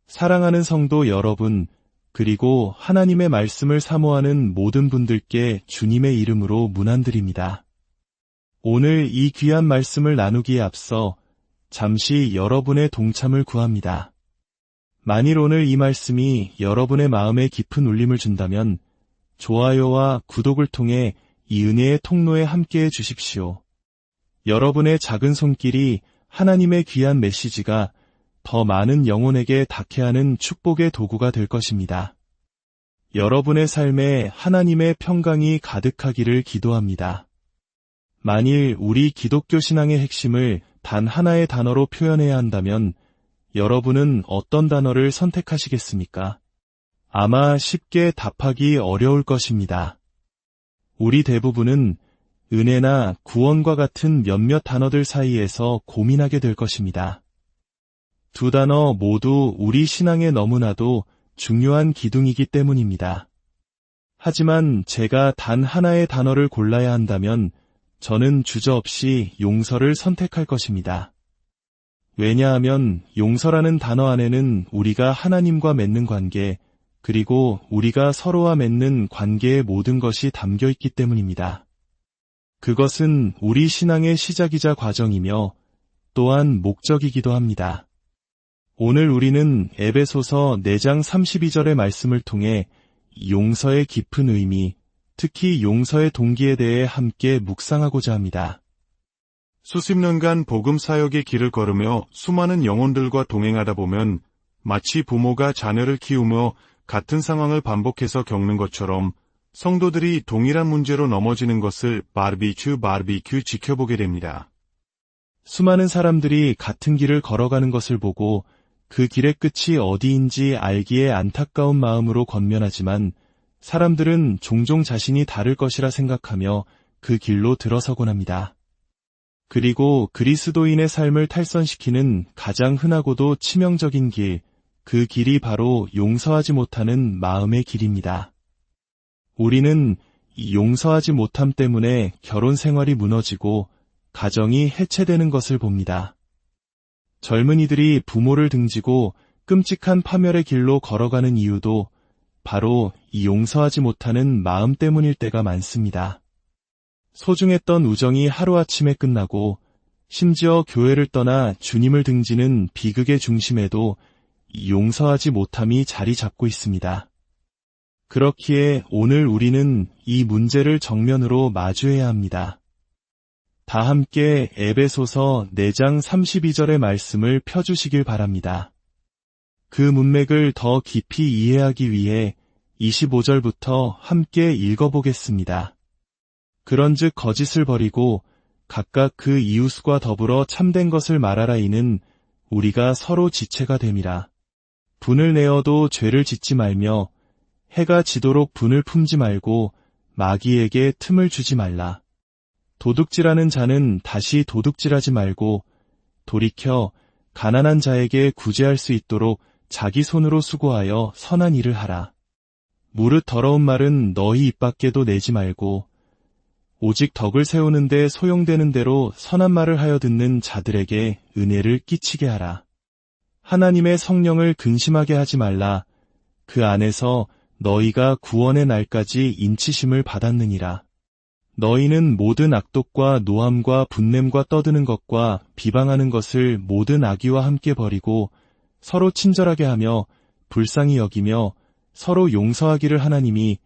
사랑하는 성도 여러분, 그리고 하나님의 말씀을 사모하는 모든 분들께 주님의 이름으로 문안드립니다. 오늘 이 귀한 말씀을 나누기에 앞서 잠시 여러분의 동참을 구합니다. 만일 오늘 이 말씀이 여러분의 마음에 깊은 울림을 준다면 좋아요와 구독을 통해 이 은혜의 통로에 함께해 주십시오. 여러분의 작은 손길이 하나님의 귀한 메시지가 더 많은 영혼에게 닿게 하는 축복의 도구가 될 것입니다. 여러분의 삶에 하나님의 평강이 가득하기를 기도합니다. 만일 우리 기독교 신앙의 핵심을 단 하나의 단어로 표현해야 한다면 여러분은 어떤 단어를 선택하시겠습니까? 아마 쉽게 답하기 어려울 것입니다. 우리 대부분은 은혜나 구원과 같은 몇몇 단어들 사이에서 고민하게 될 것입니다. 두 단어 모두 우리 신앙에 너무나도 중요한 기둥이기 때문입니다. 하지만 제가 단 하나의 단어를 골라야 한다면 저는 주저없이 용서를 선택할 것입니다. 왜냐하면 용서라는 단어 안에는 우리가 하나님과 맺는 관계, 그리고 우리가 서로와 맺는 관계의 모든 것이 담겨 있기 때문입니다. 그것은 우리 신앙의 시작이자 과정이며 또한 목적이기도 합니다. 오늘 우리는 에베소서 4장 32절의 말씀을 통해 용서의 깊은 의미, 특히 용서의 동기에 대해 함께 묵상하고자 합니다. 수십 년간 복음 사역의 길을 걸으며 수많은 영혼들과 동행하다 보면 마치 부모가 자녀를 키우며 같은 상황을 반복해서 겪는 것처럼 성도들이 동일한 문제로 넘어지는 것을 바비큐 지켜보게 됩니다. 수많은 사람들이 같은 길을 걸어가는 것을 보고 그 길의 끝이 어디인지 알기에 안타까운 마음으로 권면하지만 사람들은 종종 자신이 다를 것이라 생각하며 그 길로 들어서곤 합니다. 그리고 그리스도인의 삶을 탈선시키는 가장 흔하고도 치명적인 길, 그 길이 바로 용서하지 못하는 마음의 길입니다. 우리는 이 용서하지 못함 때문에 결혼 생활이 무너지고 가정이 해체되는 것을 봅니다. 젊은이들이 부모를 등지고 끔찍한 파멸의 길로 걸어가는 이유도 바로 이 용서하지 못하는 마음 때문일 때가 많습니다. 소중했던 우정이 하루아침에 끝나고 심지어 교회를 떠나 주님을 등지는 비극의 중심에도 이 용서하지 못함이 자리 잡고 있습니다. 그렇기에 오늘 우리는 이 문제를 정면으로 마주해야 합니다. 다 함께 에베소서 4장 32절의 말씀을 펴주시길 바랍니다. 그 문맥을 더 깊이 이해하기 위해 25절부터 함께 읽어보겠습니다. 그런즉 거짓을 버리고 각각 그 이웃과 더불어 참된 것을 말하라 이는 우리가 서로 지체가 됨이라. 분을 내어도 죄를 짓지 말며 해가 지도록 분을 품지 말고 마귀에게 틈을 주지 말라. 도둑질하는 자는 다시 도둑질하지 말고 돌이켜 가난한 자에게 구제할 수 있도록 자기 손으로 수고하여 선한 일을 하라. 무릇 더러운 말은 너희 입 밖에도 내지 말고 오직 덕을 세우는데 소용되는 대로 선한 말을 하여 듣는 자들에게 은혜를 끼치게 하라. 하나님의 성령을 근심하게 하지 말라. 그 안에서 너희가 구원의 날까지 인치심을 받았느니라. 너희는 모든 악독과 노함과 분냄과 떠드는 것과 비방하는 것을 모든 악의와 함께 버리고 서로 친절하게 하며 불쌍히 여기며 서로 용서하기를 하나님이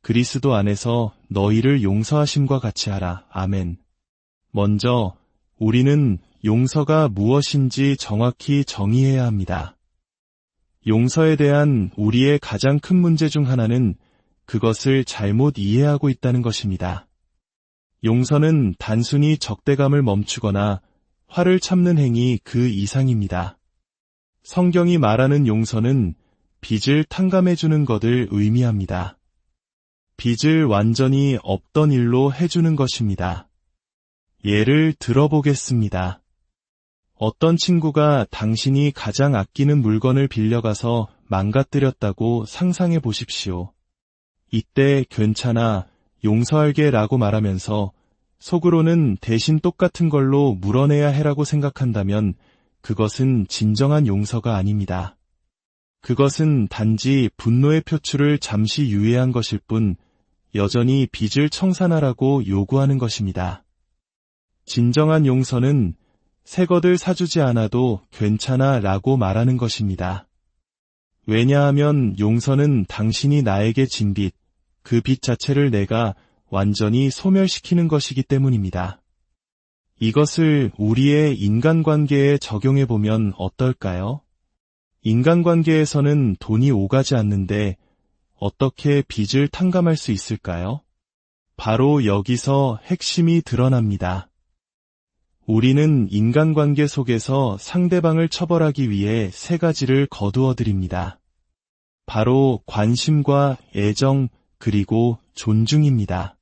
그리스도 안에서 너희를 용서하심과 같이 하라. 아멘. 먼저 우리는 용서가 무엇인지 정확히 정의해야 합니다. 용서에 대한 우리의 가장 큰 문제 중 하나는 그것을 잘못 이해하고 있다는 것입니다. 용서는 단순히 적대감을 멈추거나 화를 참는 행위 그 이상입니다. 성경이 말하는 용서는 빚을 탕감해주는 것을 의미합니다. 빚을 완전히 없던 일로 해주는 것입니다. 예를 들어보겠습니다. 어떤 친구가 당신이 가장 아끼는 물건을 빌려가서 망가뜨렸다고 상상해 보십시오. 이때 괜찮아, 용서할게 라고 말하면서 속으로는 대신 똑같은 걸로 물어내야 해라고 생각한다면 그것은 진정한 용서가 아닙니다. 그것은 단지 분노의 표출을 잠시 유예한 것일 뿐 여전히 빚을 청산하라고 요구하는 것입니다. 진정한 용서는 새 것을 사주지 않아도 괜찮아 라고 말하는 것입니다. 왜냐하면 용서는 당신이 나에게 진 빚, 그 빚 자체를 내가 완전히 소멸시키는 것이기 때문입니다. 이것을 우리의 인간관계에 적용해보면 어떨까요? 인간관계에서는 돈이 오가지 않는데 어떻게 빚을 탕감할 수 있을까요? 바로 여기서 핵심이 드러납니다. 우리는 인간관계 속에서 상대방을 처벌하기 위해 세 가지를 거두어 드립니다. 바로 관심과 애정 그리고 존중입니다.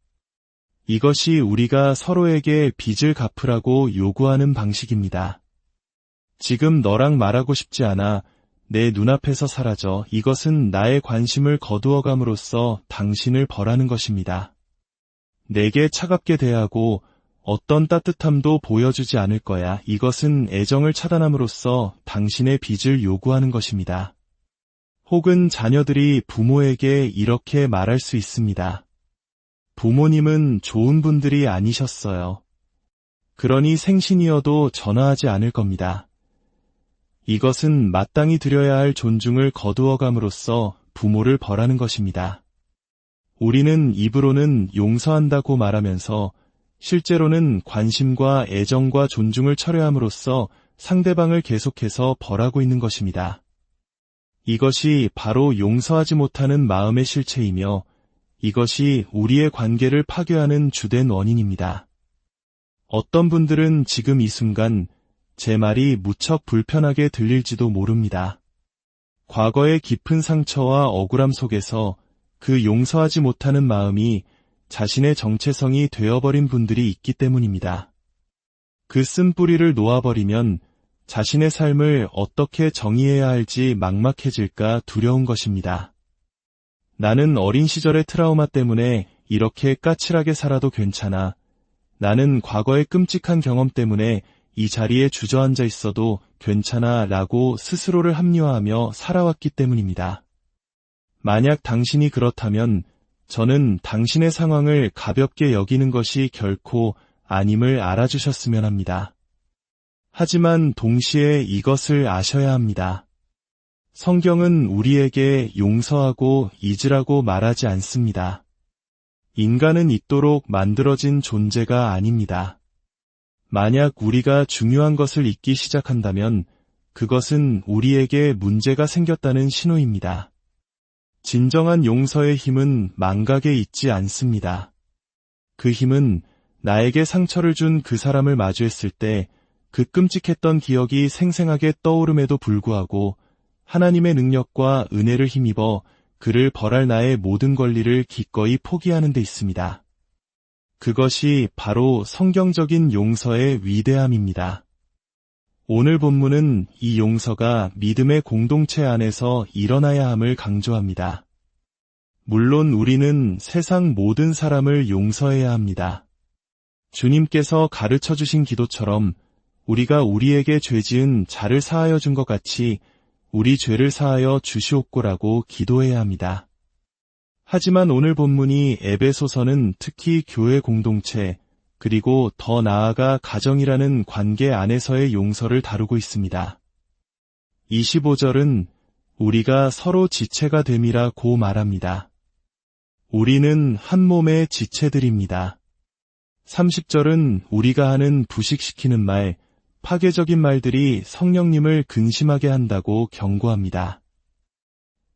이것이 우리가 서로에게 빚을 갚으라고 요구하는 방식입니다. 지금 너랑 말하고 싶지 않아. 내 눈앞에서 사라져. 이것은 나의 관심을 거두어감으로써 당신을 벌하는 것입니다. 내게 차갑게 대하고 어떤 따뜻함도 보여주지 않을 거야. 이것은 애정을 차단함으로써 당신의 빚을 요구하는 것입니다. 혹은 자녀들이 부모에게 이렇게 말할 수 있습니다. 부모님은 좋은 분들이 아니셨어요. 그러니 생신이어도 전화하지 않을 겁니다. 이것은 마땅히 드려야 할 존중을 거두어감으로써 부모를 벌하는 것입니다. 우리는 입으로는 용서한다고 말하면서 실제로는 관심과 애정과 존중을 철회함으로써 상대방을 계속해서 벌하고 있는 것입니다. 이것이 바로 용서하지 못하는 마음의 실체이며 이것이 우리의 관계를 파괴하는 주된 원인입니다. 어떤 분들은 지금 이 순간 제 말이 무척 불편하게 들릴지도 모릅니다. 과거의 깊은 상처와 억울함 속에서 그 용서하지 못하는 마음이 자신의 정체성이 되어버린 분들이 있기 때문입니다. 그 쓴뿌리를 놓아버리면 자신의 삶을 어떻게 정의해야 할지 막막해질까 두려운 것입니다. 나는 어린 시절의 트라우마 때문에 이렇게 까칠하게 살아도 괜찮아. 나는 과거의 끔찍한 경험 때문에 이 자리에 주저앉아 있어도 괜찮아 라고 스스로를 합리화하며 살아왔기 때문입니다. 만약 당신이 그렇다면 저는 당신의 상황을 가볍게 여기는 것이 결코 아님을 알아주셨으면 합니다. 하지만 동시에 이것을 아셔야 합니다. 성경은 우리에게 용서하고 잊으라고 말하지 않습니다. 인간은 잊도록 만들어진 존재가 아닙니다. 만약 우리가 중요한 것을 잊기 시작한다면 그것은 우리에게 문제가 생겼다는 신호입니다. 진정한 용서의 힘은 망각에 있지 않습니다. 그 힘은 나에게 상처를 준 그 사람을 마주했을 때 그 끔찍했던 기억이 생생하게 떠오름에도 불구하고 하나님의 능력과 은혜를 힘입어 그를 벌할 나의 모든 권리를 기꺼이 포기하는 데 있습니다. 그것이 바로 성경적인 용서의 위대함입니다. 오늘 본문은 이 용서가 믿음의 공동체 안에서 일어나야 함을 강조합니다. 물론 우리는 세상 모든 사람을 용서해야 합니다. 주님께서 가르쳐 주신 기도처럼 우리가 우리에게 죄 지은 자를 사하여 준 것 같이 우리 죄를 사하여 주시옵고라고 기도해야 합니다. 하지만 오늘 본문이 에베소서는 특히 교회 공동체 그리고 더 나아가 가정이라는 관계 안에서의 용서를 다루고 있습니다. 25절은 우리가 서로 지체가 됨이라고 말합니다. 우리는 한 몸의 지체들입니다. 30절은 우리가 하는 부식시키는 말, 파괴적인 말들이 성령님을 근심하게 한다고 경고합니다.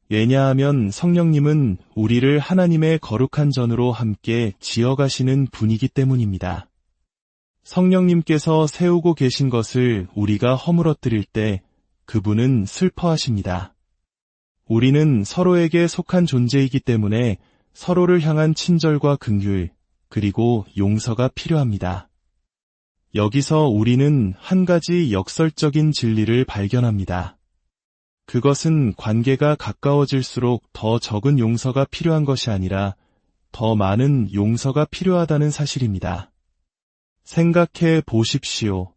왜냐하면 성령님은 우리를 하나님의 거룩한 전으로 함께 지어가시는 분이기 때문입니다. 성령님께서 세우고 계신 것을 우리가 허물어뜨릴 때 그분은 슬퍼하십니다. 우리는 서로에게 속한 존재이기 때문에 서로를 향한 친절과 긍휼, 그리고 용서가 필요합니다. 여기서 우리는 한 가지 역설적인 진리를 발견합니다. 그것은 관계가 가까워질수록 더 적은 용서가 필요한 것이 아니라 더 많은 용서가 필요하다는 사실입니다. 생각해 보십시오.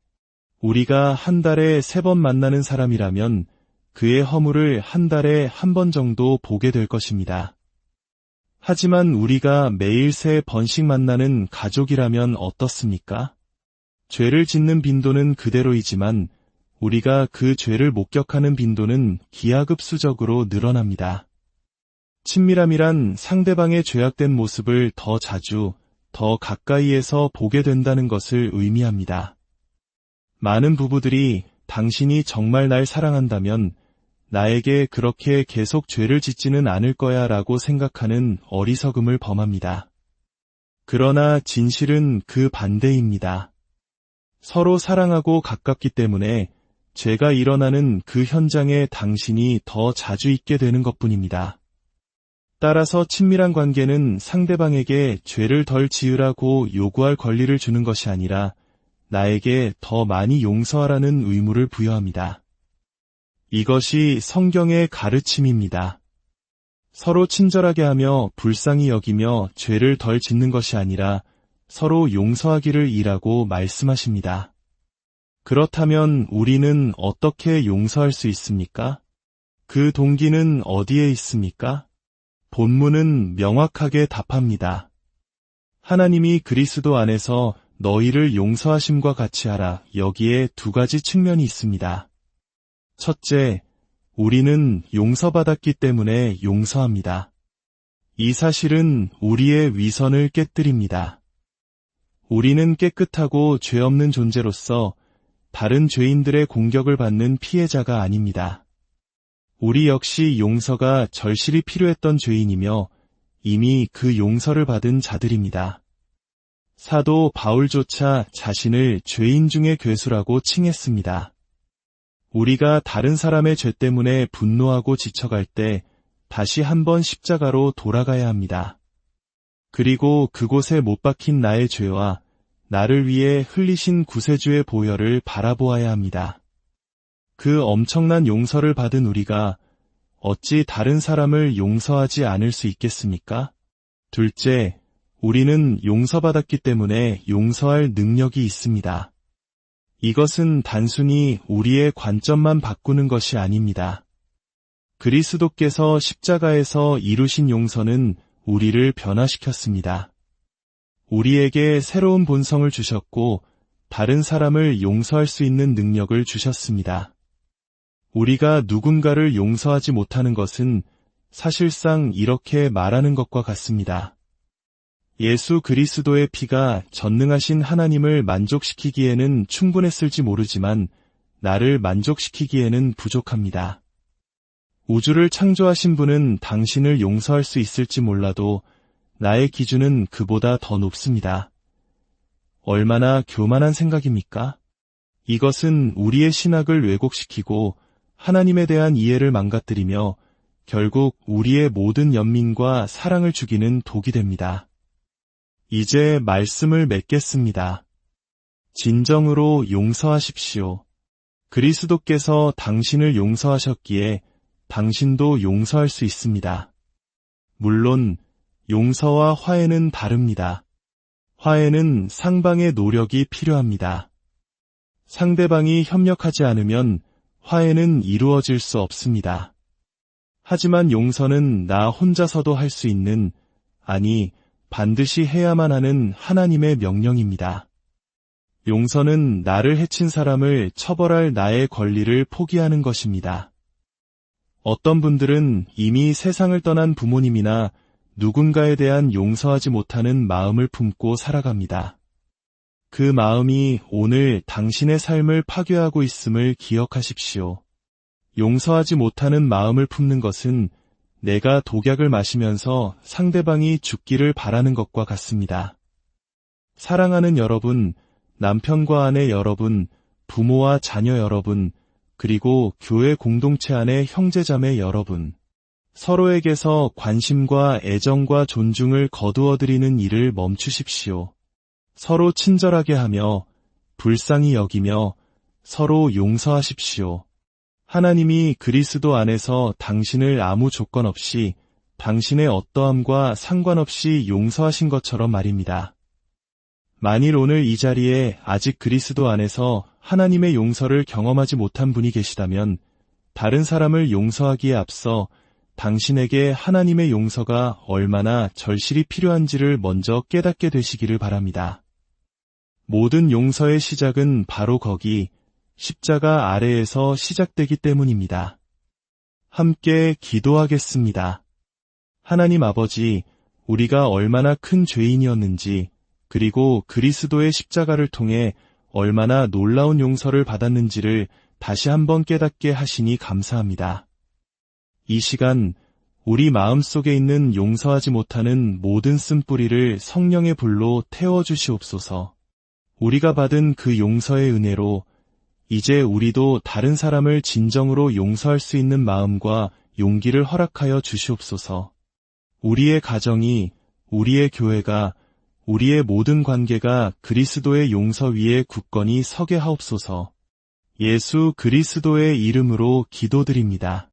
우리가 한 달에 3번 만나는 사람이라면 그의 허물을 한 달에 한 번 정도 보게 될 것입니다. 하지만 우리가 매일 3번씩 만나는 가족이라면 어떻습니까? 죄를 짓는 빈도는 그대로이지만 우리가 그 죄를 목격하는 빈도는 기하급수적으로 늘어납니다. 친밀함이란 상대방의 죄악된 모습을 더 자주, 더 가까이에서 보게 된다는 것을 의미합니다. 많은 부부들이 당신이 정말 날 사랑한다면 나에게 그렇게 계속 죄를 짓지는 않을 거야 라고 생각하는 어리석음을 범합니다. 그러나 진실은 그 반대입니다. 서로 사랑하고 가깝기 때문에 죄가 일어나는 그 현장에 당신이 더 자주 있게 되는 것뿐입니다. 따라서 친밀한 관계는 상대방에게 죄를 덜 지으라고 요구할 권리를 주는 것이 아니라 나에게 더 많이 용서하라는 의무를 부여합니다. 이것이 성경의 가르침입니다. 서로 친절하게 하며 불쌍히 여기며 죄를 덜 짓는 것이 아니라 서로 용서하기를 이라고 말씀하십니다. 그렇다면 우리는 어떻게 용서할 수 있습니까? 그 동기는 어디에 있습니까? 본문은 명확하게 답합니다. 하나님이 그리스도 안에서 너희를 용서하심과 같이 하라. 여기에 2가지 측면이 있습니다. 첫째, 우리는 용서받았기 때문에 용서합니다. 이 사실은 우리의 위선을 깨뜨립니다. 우리는 깨끗하고 죄 없는 존재로서 다른 죄인들의 공격을 받는 피해자가 아닙니다. 우리 역시 용서가 절실히 필요했던 죄인이며 이미 그 용서를 받은 자들입니다. 사도 바울조차 자신을 죄인 중의 괴수라고 칭했습니다. 우리가 다른 사람의 죄 때문에 분노하고 지쳐갈 때 다시 한번 십자가로 돌아가야 합니다. 그리고 그곳에 못 박힌 나의 죄와 나를 위해 흘리신 구세주의 보혈을 바라보아야 합니다. 그 엄청난 용서를 받은 우리가 어찌 다른 사람을 용서하지 않을 수 있겠습니까? 둘째, 우리는 용서받았기 때문에 용서할 능력이 있습니다. 이것은 단순히 우리의 관점만 바꾸는 것이 아닙니다. 그리스도께서 십자가에서 이루신 용서는 우리를 변화시켰습니다. 우리에게 새로운 본성을 주셨고 다른 사람을 용서할 수 있는 능력을 주셨습니다. 우리가 누군가를 용서하지 못하는 것은 사실상 이렇게 말하는 것과 같습니다. 예수 그리스도의 피가 전능하신 하나님을 만족시키기에는 충분했을지 모르지만 나를 만족시키기에는 부족합니다. 우주를 창조하신 분은 당신을 용서할 수 있을지 몰라도 나의 기준은 그보다 더 높습니다. 얼마나 교만한 생각입니까? 이것은 우리의 신학을 왜곡시키고 하나님에 대한 이해를 망가뜨리며 결국 우리의 모든 연민과 사랑을 죽이는 독이 됩니다. 이제 말씀을 맺겠습니다. 진정으로 용서하십시오. 그리스도께서 당신을 용서하셨기에 당신도 용서할 수 있습니다. 물론 용서와 화해는 다릅니다. 화해는 상방의 노력이 필요합니다. 상대방이 협력하지 않으면 화해는 이루어질 수 없습니다. 하지만 용서는 나 혼자서도 할 수 있는, 아니 반드시 해야만 하는 하나님의 명령입니다. 용서는 나를 해친 사람을 처벌할 나의 권리를 포기하는 것입니다. 어떤 분들은 이미 세상을 떠난 부모님이나 누군가에 대한 용서하지 못하는 마음을 품고 살아갑니다. 그 마음이 오늘 당신의 삶을 파괴하고 있음을 기억하십시오. 용서하지 못하는 마음을 품는 것은 내가 독약을 마시면서 상대방이 죽기를 바라는 것과 같습니다. 사랑하는 여러분, 남편과 아내 여러분, 부모와 자녀 여러분, 그리고 교회 공동체 안의 형제자매 여러분, 서로에게서 관심과 애정과 존중을 거두어들이는 일을 멈추십시오. 서로 친절하게 하며 불쌍히 여기며 서로 용서하십시오. 하나님이 그리스도 안에서 당신을 아무 조건 없이 당신의 어떠함과 상관없이 용서하신 것처럼 말입니다. 만일 오늘 이 자리에 아직 그리스도 안에서 하나님의 용서를 경험하지 못한 분이 계시다면 다른 사람을 용서하기에 앞서 당신에게 하나님의 용서가 얼마나 절실히 필요한지를 먼저 깨닫게 되시기를 바랍니다. 모든 용서의 시작은 바로 거기 십자가 아래에서 시작되기 때문입니다. 함께 기도하겠습니다. 하나님 아버지, 우리가 얼마나 큰 죄인이었는지, 그리고 그리스도의 십자가를 통해 얼마나 놀라운 용서를 받았는지를 다시 한번 깨닫게 하시니 감사합니다. 이 시간 우리 마음속에 있는 용서하지 못하는 모든 쓴뿌리를 성령의 불로 태워주시옵소서. 우리가 받은 그 용서의 은혜로 이제 우리도 다른 사람을 진정으로 용서할 수 있는 마음과 용기를 허락하여 주시옵소서. 우리의 가정이, 우리의 교회가, 우리의 모든 관계가 그리스도의 용서 위에 굳건히 서게 하옵소서. 예수 그리스도의 이름으로 기도드립니다.